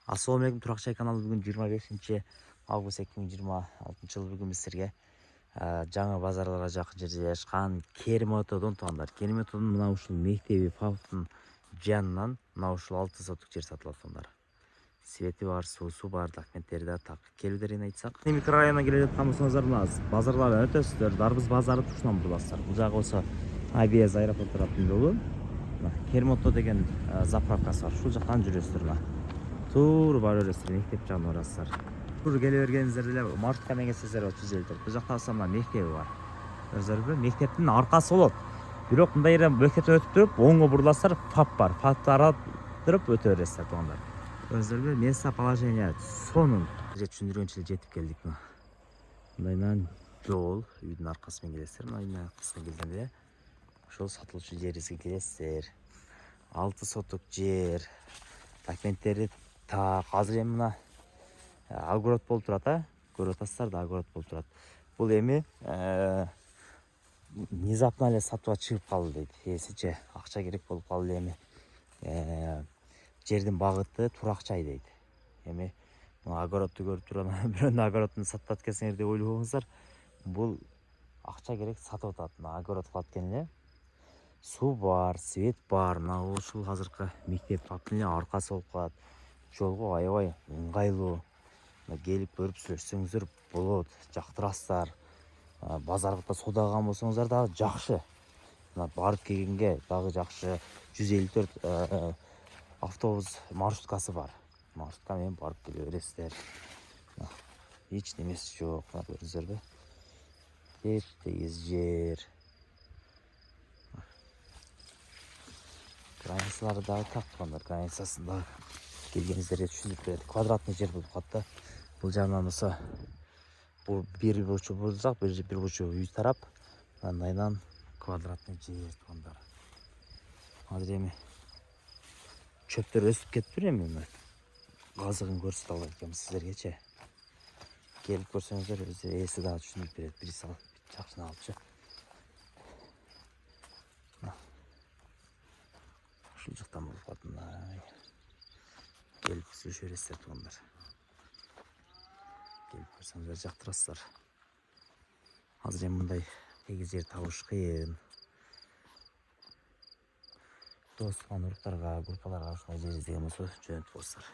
Assalamualaikum Turакчай каналы. Бүгін 25 август 2026 жыл. Бүгін біз сіздерге жаңа базарларға жақын жерде жайгашкан Керимотодон туғандар. Керимотодон мына ушул мектеби фабтын жанынан мына ушул 6 соток жер сатылат туғандар. Свети бар, суусу бар, документтери да так. Келүүдөрүн айтсак, микрорайонуна келе жаткан болсоңуздар, мына базарлардан өтөсүздөр. Дарбыз базары тушунан буруласыздар. Бул жагы болсо Абиез аэропорт тараптын жолу. Керимото деген заправкасы бар. Ушул жактан жүрөсүздөр. Тур бар өрөсүздөр, мектеп жагына барасыздар. Тур келе бергениңиздер эле маршрутка менен келсеңиздер 350. Бул жакта болсо мына мектеби бар. Өзүлөргө мектептин аркасы болот. Бирок мындай жерден мектептен өтүп туруп, оңго буруласыздар, фап бар. Фапты аралап өтө бересиздер тугандар. Өзүлөргө местоположение сонун түшүндүргөнчө жетип келдик. Мындайынан жол, үйдүн аркасы менен келесиздер. Мына аркасынан келгенде ошол сатылуучу жерибизге келесиздер. 6 соток жер. Документтери так. Азыр эми мына огород болуп турат, көрүп атасыздар да, огород болуп турат. Бул эми внезапно эле сатууга чыгып калды дейт. Эсиче акча керек болуп калды эми. Жердин багыты Туракчай дейт. Эми огородду көрүп туруп, бирөөнүн огородун сатып аткенсиңер деп ойлобоңуздар. Бул акча керек, сатып атат. Огород кылат экен эле. Суу бар, свет бар. Мына ушул азыркы мектеп фактын аркасы болуп калат. Жолго аябай ыңгайлуу. Келип көрүп сүйлөшсөңүздөр болот, жактырасыздар. Базарга соодаган болсоңуздар дагы жакшы. Мына барып келгенге дагы жакшы. 154 автобус маршруткасы бар. Маршрутка менен барып келе бересиздер. Эч немеси жок. Мына көрүңүздөрбү? Тегиз жер. Границалары дагы тактыгандар. Границасында келгениңиздерге түшүндүрүп берет. Квадратный жер болуп калат. Бул жагынан болсо бул бир бурчу бурдак, бир бурчу үй тарап, андайдан квадратный жер тугандар. Азыр эми чөптөр өсүп кетиптир эми. Азыгын көрсөтө албайт экенбиз сиздергечи. Келип көрсөңүздөр өзү эси дагы түшүндүрүп берет. Бир сал жакшына алчы. Ушул жактан болуп калат. Келип сүйлөшө бересиздер тугандар. Келип көрсөңүздөр жактырасыздар. Азыр эми мындай тегиз жер табыш кыйын. Дос туган уруктарга, группаларга ушундай жер издеген болсо жөнөтүп коесуздар.